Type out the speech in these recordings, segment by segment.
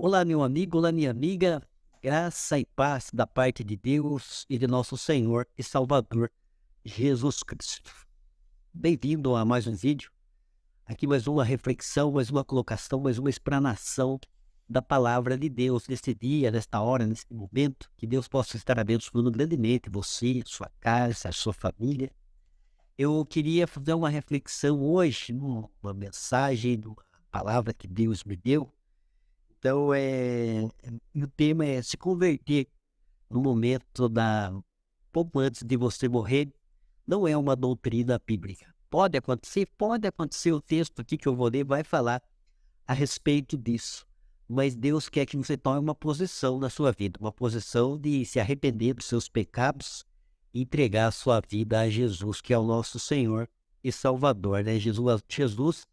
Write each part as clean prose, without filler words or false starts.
Olá, meu amigo, olá, minha amiga, graça e paz da parte de Deus e de nosso Senhor e Salvador Jesus Cristo. Bem-vindo a mais um vídeo. Aqui mais uma reflexão, mais uma colocação, mais uma explanação da palavra de Deus neste dia, nesta hora, neste momento. Que Deus possa estar abençoando grandemente você, sua casa, a sua família. Eu queria fazer uma reflexão hoje, uma mensagem, uma palavra que Deus me deu. Então, e o tema é se converter no momento pouco antes de você morrer, não é uma doutrina bíblica. Pode acontecer, o texto aqui que eu vou ler vai falar a respeito disso. Mas Deus quer que você tome uma posição na sua vida, uma posição de se arrepender dos seus pecados e entregar a sua vida a Jesus, que é o nosso Senhor e Salvador, né? Jesus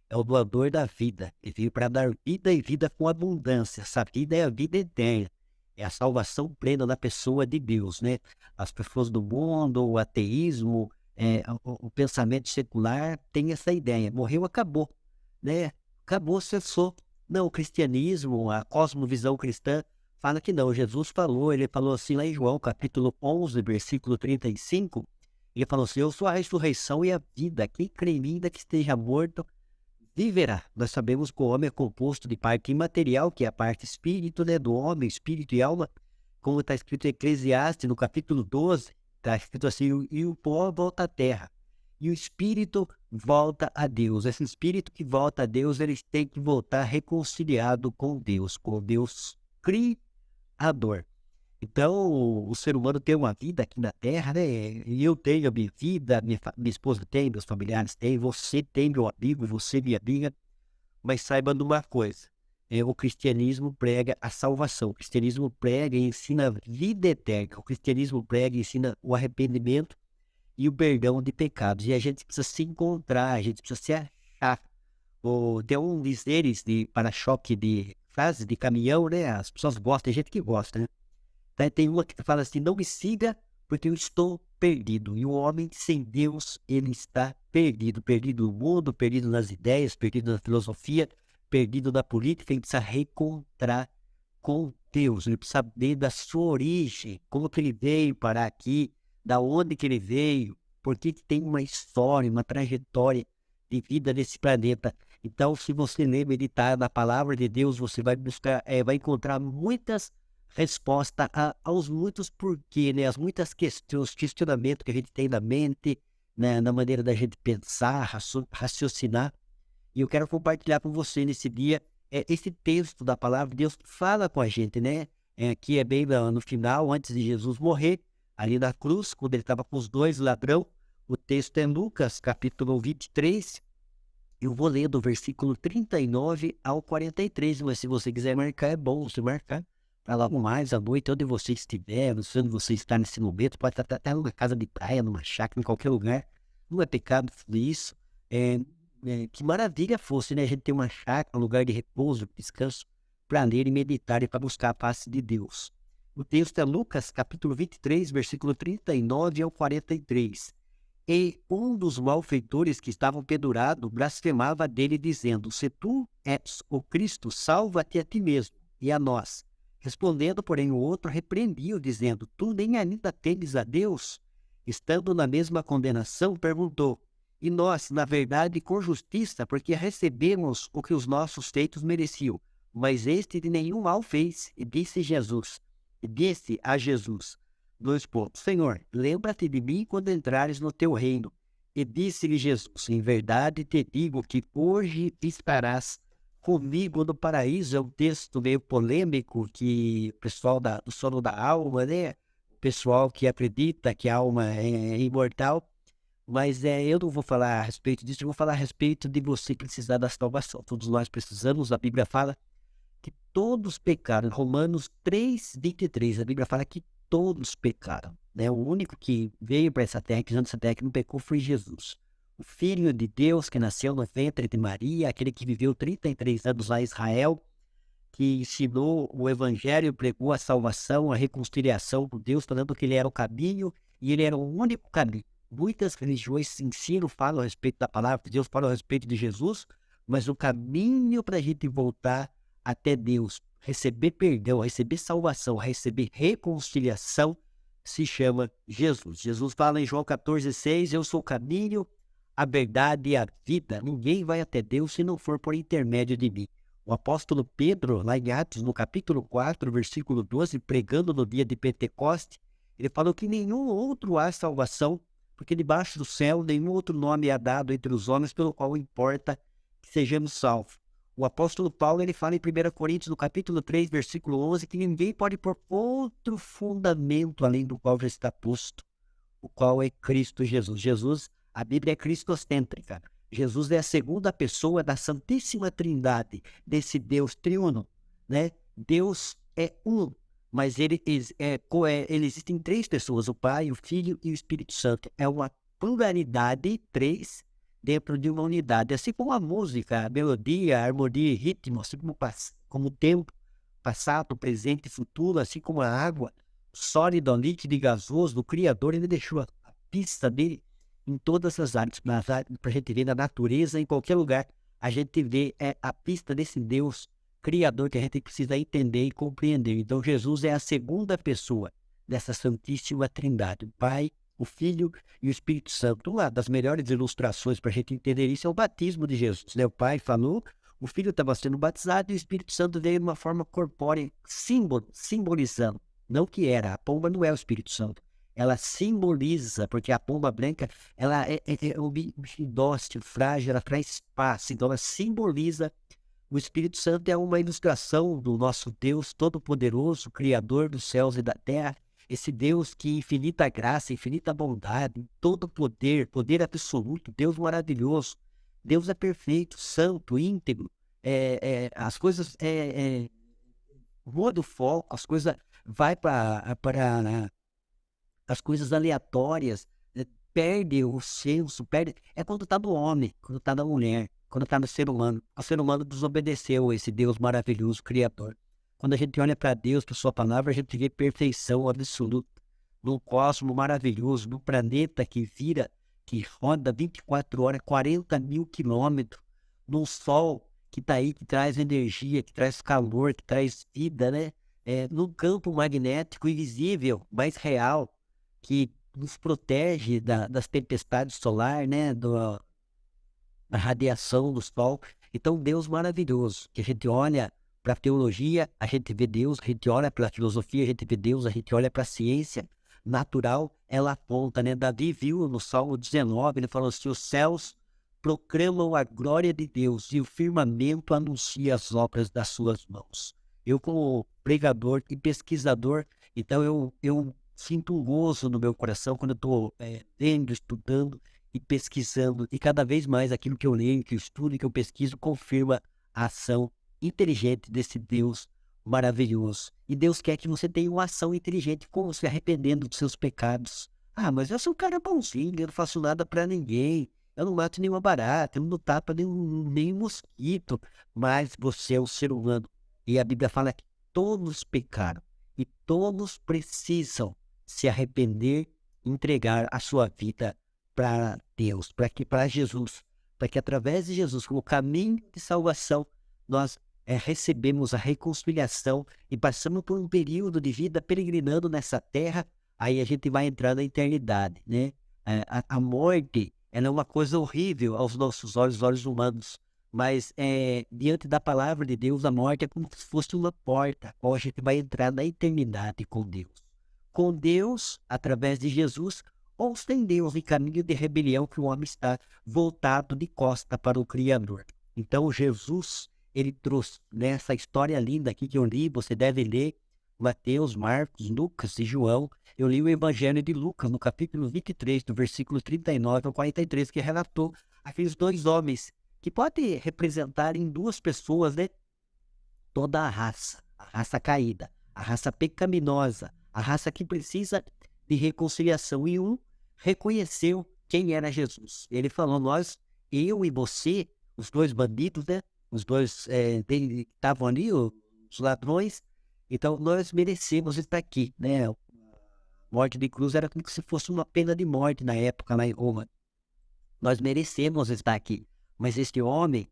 é o doador da vida. Ele veio para dar vida e vida com abundância. Essa vida é a vida eterna. É a salvação plena da pessoa de Deus, né? As pessoas do mundo, o ateísmo, o pensamento secular tem essa ideia. Morreu, acabou, né? Acabou, cessou. Não, o cristianismo, a cosmovisão cristã fala que não. Jesus falou, ele falou assim lá em João, capítulo 11, versículo 35, ele falou assim: eu sou a ressurreição e a vida. Quem crê em mim, ainda que esteja morto, viverá. Nós sabemos que o homem é composto de parte imaterial, que é a parte espírito, né, do homem, espírito e alma, como está escrito em Eclesiastes, no capítulo 12, está escrito assim: e o pó volta à terra, e o espírito volta a Deus. Esse espírito que volta a Deus, ele tem que voltar reconciliado com Deus Criador. Então, o ser humano tem uma vida aqui na Terra, né? E eu tenho a minha vida, minha esposa tem, meus familiares têm, você tem, meu amigo, você, minha amiga. Mas saiba de uma coisa: o cristianismo prega a salvação, o cristianismo prega e ensina a vida eterna, o cristianismo prega e ensina o arrependimento e o perdão de pecados. E a gente precisa se encontrar, a gente precisa se achar. Tem um dizeres de para-choque de frases de caminhão, né? As pessoas gostam, tem gente que gosta, né? Tem uma que fala assim: não me siga porque eu estou perdido. E o homem sem Deus, ele está perdido. Perdido no mundo, perdido nas ideias, perdido na filosofia, perdido na política. Ele precisa reencontrar com Deus. Ele precisa saber da sua origem, como que ele veio parar aqui, da onde que ele veio, por que tem uma história, uma trajetória de vida nesse planeta. Então, se você ler, meditar na palavra de Deus, você vai buscar, vai encontrar muitas respostas aos muitos porquê, né? As muitas questões, questionamentos que a gente tem na mente, né? Na maneira da gente pensar, raciocinar. E eu quero compartilhar com você nesse dia esse texto da palavra de Deus que fala com a gente, né? Aqui é bem no final, antes de Jesus morrer, ali na cruz, quando ele estava com os dois ladrões. O texto é Lucas, capítulo 23. Eu vou ler do versículo 39 ao 43, mas se você quiser marcar, é bom você marcar para logo mais à noite, onde você estiver, não sei onde você está nesse momento, pode estar até numa casa de praia, numa chácara, em qualquer lugar. Não é pecado isso. Que maravilha fosse, né? A gente ter uma chácara, um lugar de repouso, descanso, para ler e meditar e para buscar a face de Deus. O texto é Lucas, capítulo 23, versículo 39 ao 43. E um dos malfeitores que estavam pendurados blasfemava dele, dizendo: se tu és o Cristo, salva-te a ti mesmo e a nós. Respondendo, porém, o outro repreendia-o, dizendo: tu nem ainda temes a Deus? Estando na mesma condenação, perguntou: e nós, na verdade, com justiça, porque recebemos o que os nossos feitos mereciam. Mas este de nenhum mal fez. E disse a Jesus: dois pontos. Senhor, lembra-te de mim quando entrares no teu reino. E disse-lhe Jesus: em verdade te digo que hoje estarás comigo no paraíso. É um texto meio polêmico que o pessoal do sono da alma, né? O pessoal que acredita que a alma é imortal. Mas eu não vou falar a respeito disso, eu vou falar a respeito de você precisar da salvação. Todos nós precisamos. A Bíblia fala que todos pecaram. Romanos 3:23, a Bíblia fala que todos pecaram, né? O único que veio para essa terra, que essa terra que não pecou, foi Jesus. O Filho de Deus que nasceu no ventre de Maria, aquele que viveu 33 anos lá em Israel, que ensinou o Evangelho, pregou a salvação, a reconciliação com Deus, falando que ele era o caminho e ele era o único caminho. Muitas religiões ensinam, falam a respeito da palavra de Deus, falam a respeito de Jesus, mas o caminho para a gente voltar até Deus, receber perdão, a receber salvação, a receber reconciliação, se chama Jesus. Jesus fala em João 14,6, eu sou o caminho, a verdade e a vida. Ninguém vai até Deus se não for por intermédio de mim. O apóstolo Pedro, lá em Atos, no capítulo 4, versículo 12, pregando no dia de Pentecoste, ele falou que nenhum outro há salvação, porque debaixo do céu nenhum outro nome é dado entre os homens pelo qual importa que sejamos salvos. O apóstolo Paulo, ele fala em 1 Coríntios, no capítulo 3, versículo 11, que ninguém pode pôr outro fundamento além do qual já está posto, o qual é Cristo Jesus. Jesus, a Bíblia é cristocêntrica. Jesus é a segunda pessoa da Santíssima Trindade, desse Deus triuno, né? Deus é um, mas ele existe em três pessoas, o Pai, o Filho e o Espírito Santo. É uma pluralidade, três, dentro de uma unidade. Assim como a música, a melodia, a harmonia e ritmo, assim como o tempo, passado, presente e futuro, assim como a água, sólido, líquido e gasoso, o Criador, ele deixou a pista dele em todas as áreas, para a gente ver na natureza, em qualquer lugar, a gente vê a pista desse Deus Criador que a gente precisa entender e compreender. Então Jesus é a segunda pessoa dessa Santíssima Trindade, o Pai, o Filho e o Espírito Santo. Uma das melhores ilustrações para a gente entender isso é o batismo de Jesus, né? O Pai falou, o Filho estava sendo batizado e o Espírito Santo veio de uma forma corpórea, simbolizando. Não que era, a pomba não é o Espírito Santo. Ela simboliza, porque a pomba branca, ela é um bicho dócil, frágil, ela traz paz, então ela simboliza. O Espírito Santo é uma ilustração do nosso Deus Todo-Poderoso, Criador dos céus e da terra, esse Deus que infinita graça, infinita bondade, todo poder, poder absoluto, Deus maravilhoso. Deus é perfeito, santo, íntegro, as coisas muda o foco, as coisas vai para as coisas aleatórias, perde o senso, perde. É quando está no homem, quando está na mulher, quando está no ser humano. O ser humano desobedeceu a esse Deus maravilhoso, Criador. Quando a gente olha para Deus, para sua palavra, a gente vê perfeição absoluta. Num cosmos maravilhoso, num planeta que vira, que roda 24 horas, 40 mil quilômetros, num sol que está aí, que traz energia, que traz calor, que traz vida, né? Num campo magnético invisível, mas real, que nos protege das tempestades solares, né? Da radiação do sol. Então, Deus maravilhoso, que a gente olha para a teologia, a gente vê Deus, a gente olha para a filosofia, a gente vê Deus, a gente olha para a ciência natural, ela aponta, né? Davi viu no Salmo 19, ele falou assim, os céus proclamam a glória de Deus e o firmamento anuncia as obras das suas mãos. Eu, como pregador e pesquisador, então eu sinto um gozo no meu coração quando eu estou lendo, estudando e pesquisando, e cada vez mais aquilo que eu leio, que eu estudo e que eu pesquiso confirma a ação inteligente desse Deus maravilhoso. E Deus quer que você tenha uma ação inteligente, como se arrependendo dos seus pecados. Ah, mas eu sou um cara bonzinho, eu não faço nada para ninguém, eu não mato nenhuma barata, eu não tapo nem mosquito, mas você é um ser humano. E a Bíblia fala que todos pecaram e todos precisam se arrepender e entregar a sua vida para Deus, para Jesus, para que através de Jesus, como caminho de salvação, nós recebemos a reconciliação e passamos por um período de vida peregrinando nessa terra, aí a gente vai entrar na eternidade, né? A morte, ela é uma coisa horrível aos nossos olhos humanos, mas diante da palavra de Deus, a morte é como se fosse uma porta, onde a gente vai entrar na eternidade com Deus. Com Deus, através de Jesus, ou sem Deus, em caminho de rebelião que o homem está voltado de costa para o Criador. Então Jesus, ele trouxe nessa história linda aqui que eu li, você deve ler Mateus, Marcos, Lucas e João. Eu li o Evangelho de Lucas no capítulo 23, do versículo 39 ao 43, que relatou aqueles dois homens que pode representar em duas pessoas, né? Toda a raça caída, a raça pecaminosa, a raça que precisa de reconciliação. E um reconheceu quem era Jesus. Ele falou, eu e você, os dois bandidos, né? Os dois que estavam ali, os ladrões, então nós merecemos estar aqui, né? A morte de cruz era como se fosse uma pena de morte na época lá em Roma. Nós merecemos estar aqui. Mas este homem,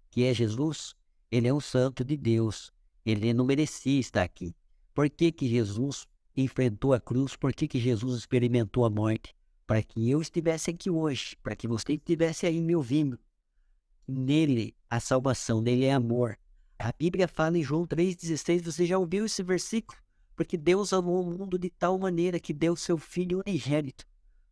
que é Jesus, ele é um santo de Deus. Ele não merecia estar aqui. Por que que Jesus enfrentou a cruz? Por que que Jesus experimentou a morte? Para que eu estivesse aqui hoje, para que você estivesse aí me ouvindo. Nele, a salvação, nele é amor. A Bíblia fala em João 3,16, você já ouviu esse versículo? Porque Deus amou o mundo de tal maneira que deu seu Filho unigênito,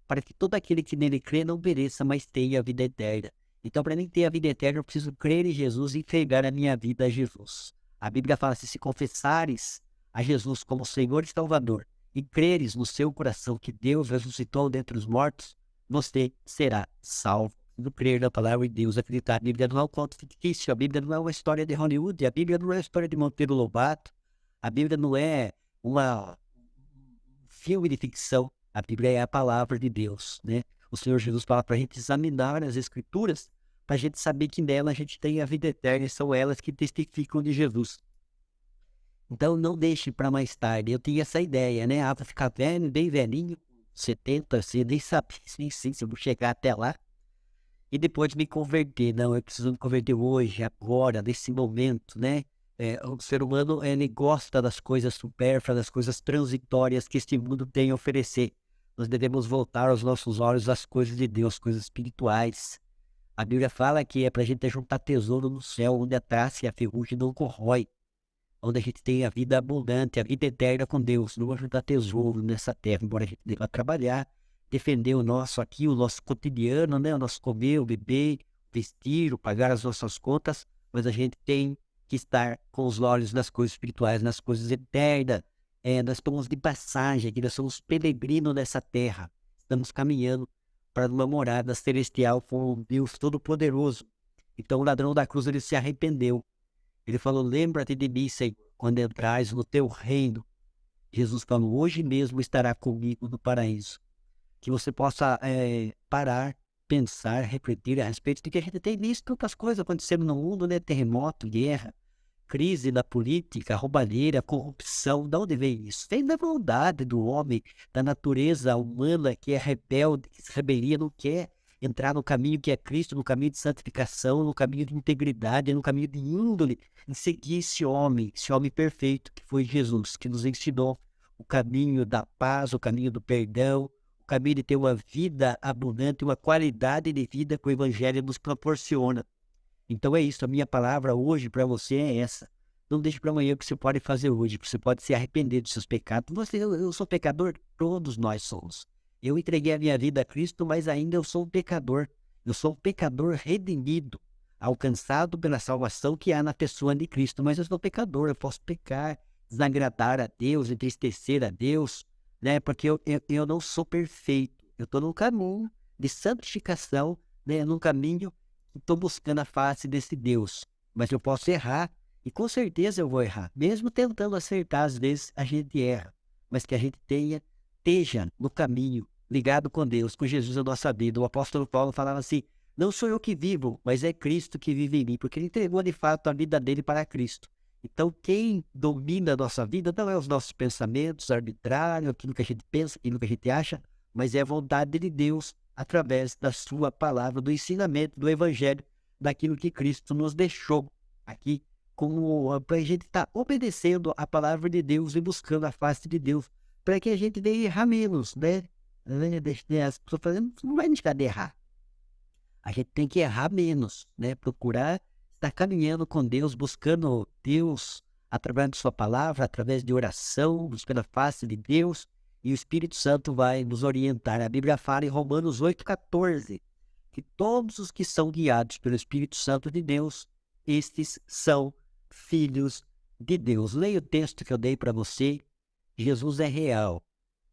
para que todo aquele que nele crê não pereça, mas tenha a vida eterna. Então, para mim ter a vida eterna, eu preciso crer em Jesus e entregar a minha vida a Jesus. A Bíblia fala assim, se confessares a Jesus como Senhor e Salvador e creres no seu coração que Deus ressuscitou dentre os mortos, você será salvo. No crer na palavra de Deus, acreditar. A Bíblia não é um conto fictício, a Bíblia não é uma história de Hollywood, a Bíblia não é uma história de Monteiro Lobato, a Bíblia não é um filme de ficção, a Bíblia é a palavra de Deus, né? O Senhor Jesus fala para a gente examinar as Escrituras, para a gente saber que nela a gente tem a vida eterna, e são elas que testificam de Jesus. Então não deixe para mais tarde, eu tinha essa ideia, né? Vou ficar velho, bem velhinho, 70, assim, nem sabia, nem sei se eu vou chegar até lá. E depois me converter. Não, eu preciso me converter hoje, agora, nesse momento, né? O ser humano, ele gosta das coisas supérfluas, das coisas transitórias que este mundo tem a oferecer. Nós devemos voltar os nossos olhos às coisas de Deus, coisas espirituais. A Bíblia fala que é para a gente juntar tesouro no céu, onde a traça e a ferrugem não corrói. Onde a gente tem a vida abundante, a vida eterna com Deus. Não ajudar tesouro nessa terra, embora a gente deva trabalhar, defender o nosso aqui, o nosso cotidiano, né? O nosso comer, o beber, vestir, pagar as nossas contas, mas a gente tem que estar com os olhos nas coisas espirituais, nas coisas eternas. Nós estamos de passagem aqui, nós somos peregrinos nessa terra. Estamos caminhando para uma morada celestial com o Deus Todo-Poderoso. Então o ladrão da cruz, ele se arrependeu. Ele falou, lembra-te de mim, Senhor, quando entrais no teu reino. Jesus falou, hoje mesmo estará comigo no paraíso. Que você possa parar, pensar, refletir a respeito de que a gente tem visto tantas coisas acontecendo no mundo, né? Terremoto, guerra, crise da política, roubalheira, corrupção. De onde vem isso? Vem da maldade do homem, da natureza humana que é rebelde, que se rebelia, não quer entrar no caminho que é Cristo, no caminho de santificação, no caminho de integridade, no caminho de índole, em seguir esse homem perfeito que foi Jesus, que nos ensinou o caminho da paz, o caminho do perdão, o caminho de ter uma vida abundante, uma qualidade de vida que o Evangelho nos proporciona. Então é isso, a minha palavra hoje para você é essa. Não deixe para amanhã o que você pode fazer hoje, porque você pode se arrepender dos seus pecados. Eu sou pecador, todos nós somos. Eu entreguei a minha vida a Cristo, mas ainda eu sou um pecador. Eu sou um pecador redimido, alcançado pela salvação que há na pessoa de Cristo. Mas eu sou pecador, eu posso pecar, desagradar a Deus, entristecer a Deus, né? Porque eu não sou perfeito. Eu estou num caminho de santificação, né? Num caminho que estou buscando a face desse Deus. Mas eu posso errar, e com certeza eu vou errar. Mesmo tentando acertar, às vezes a gente erra. Mas que a gente esteja no caminho, ligado com Deus, com Jesus na nossa vida. O apóstolo Paulo falava assim, não sou eu que vivo, mas é Cristo que vive em mim, porque ele entregou de fato a vida dele para Cristo. Então quem domina a nossa vida não é os nossos pensamentos arbitrários, aquilo que a gente pensa, aquilo que a gente acha, mas é a vontade de Deus através da sua palavra, do ensinamento, do evangelho, daquilo que Cristo nos deixou aqui, como para a gente estar obedecendo a palavra de Deus e buscando a face de Deus, para que a gente venha errar menos, né? As pessoas falando, não vai deixar de errar. A gente tem que errar menos, né? Procurar estar caminhando com Deus, buscando Deus através de sua palavra, através de oração, buscando a face de Deus, e o Espírito Santo vai nos orientar. A Bíblia fala em Romanos 8,14, que todos os que são guiados pelo Espírito Santo de Deus, estes são filhos de Deus. Leia o texto que eu dei para você. Jesus é real,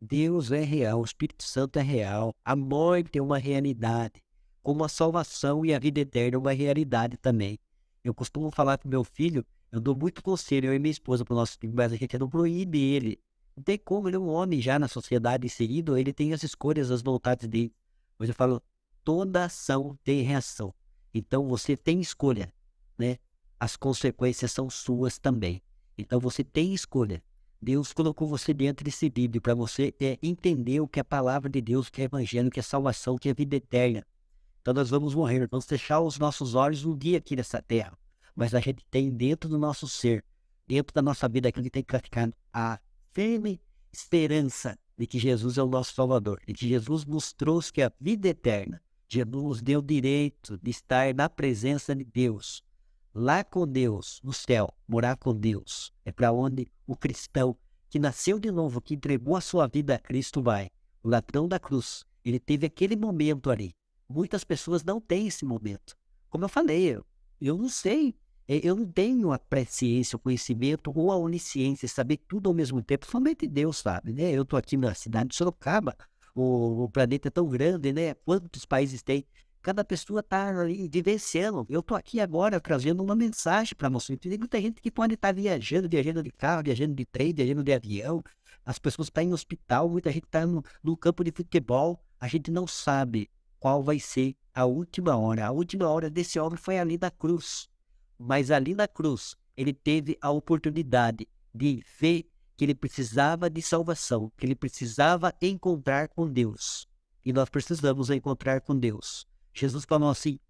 Deus é real, o Espírito Santo é real, a morte é uma realidade, como a salvação e a vida eterna é uma realidade também. Eu costumo falar para o meu filho, eu dou muito conselho, eu e minha esposa, para o nosso filho, mas a gente não proíbe ele. Não tem como, ele é um homem já na sociedade inserido, ele tem as escolhas, as vontades dele. Mas eu falo, toda ação tem reação. Então você tem escolha, né? As consequências são suas também. Então você tem escolha. Deus colocou você dentro desse livro para você entender o que é a palavra de Deus, o que é evangelho, o que é salvação, o que é vida eterna. Então nós vamos morrer, vamos fechar os nossos olhos um dia aqui nessa terra. Mas a gente tem dentro do nosso ser dentro da nossa vida que a gente tem que praticar a firme esperança de que Jesus é o nosso Salvador, de que Jesus nos trouxe que a vida eterna. Jesus nos deu o direito de estar na presença de Deus, lá com Deus, no céu, morar com Deus. É para onde o cristão que nasceu de novo, que entregou a sua vida a Cristo vai. O ladrão da cruz, ele teve aquele momento ali. Muitas pessoas não têm esse momento. Como eu falei, eu não sei, eu não tenho a presciência, o conhecimento ou a onisciência, saber tudo ao mesmo tempo. Somente Deus sabe, né? Eu estou aqui na cidade de Sorocaba, o planeta é tão grande, né? Quantos países tem? Cada pessoa está ali vivenciando. Eu estou aqui agora trazendo uma mensagem para você. Tem muita gente que pode estar viajando de carro, viajando de trem, viajando de avião. As pessoas estão em hospital, muita gente está no campo de futebol. A gente não sabe qual vai ser a última hora. A última hora desse homem foi ali na cruz. Mas ali na cruz, ele teve a oportunidade de ver que ele precisava de salvação, que ele precisava encontrar com Deus. E nós precisamos encontrar com Deus. Jesus falou assim: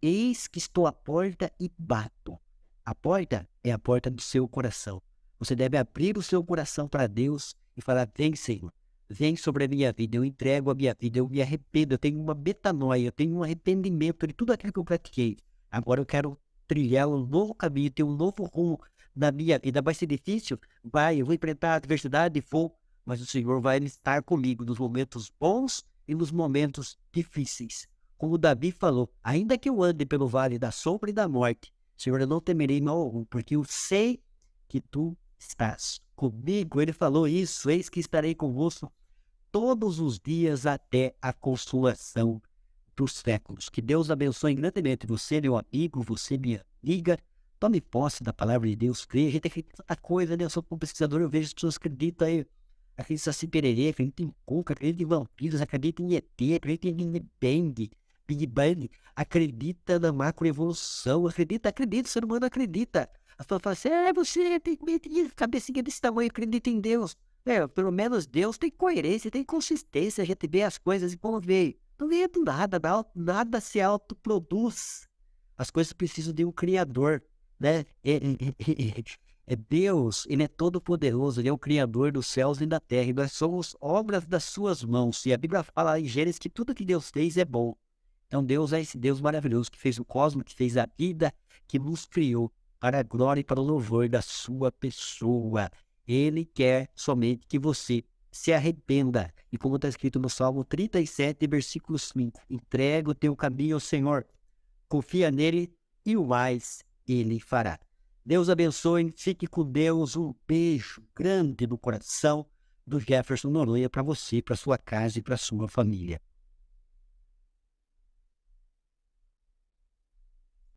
eis que estou à porta e bato. A porta é a porta do seu coração. Você deve abrir o seu coração para Deus e falar: vem, Senhor, vem sobre a minha vida, eu entrego a minha vida, eu me arrependo, eu tenho uma metanoia, eu tenho um arrependimento de tudo aquilo que eu pratiquei. Agora eu quero trilhar um novo caminho, ter um novo rumo na minha vida. Vai ser difícil? Vai, eu vou enfrentar a adversidade, vou, mas o Senhor vai estar comigo nos momentos bons e nos momentos difíceis. Como Davi falou: ainda que eu ande pelo vale da sombra e da morte, Senhor, eu não temerei mal algum, porque eu sei que tu estás comigo. Ele falou isso: eis que estarei convosco todos os dias até a consumação dos séculos. Que Deus abençoe grandemente você, meu amigo, você, minha amiga. Tome posse da palavra de Deus, creia. A gente tem feito tanta coisa, né? Eu sou um pesquisador, eu vejo as pessoas que acreditam aí. Acreditam em Saci Pererê, acreditam em Cuca, acreditam em vampiros, acreditam em ET, acreditam em Big Bang, acredita na macroevolução, acredita, o ser humano acredita. As pessoas falam assim: você tem cabecinha desse tamanho, acredita em Deus. Pelo menos Deus tem coerência, tem consistência, a gente vê as coisas e como veio. Não veio do nada, nada se autoproduz. As coisas precisam de um Criador, né? É Deus, Ele é todo poderoso, Ele é o Criador dos céus e da terra, e nós somos obras das suas mãos. E a Bíblia fala em Gênesis que tudo que Deus fez é bom. Então Deus é esse Deus maravilhoso que fez o cosmos, que fez a vida, que nos criou para a glória e para o louvor da sua pessoa. Ele quer somente que você se arrependa. E como está escrito no Salmo 37, versículo 5, entrega o teu caminho ao Senhor, confia nele e o mais ele fará. Deus abençoe, fique com Deus, um beijo grande no coração do Jefferson Noronha para você, para sua casa e para sua família.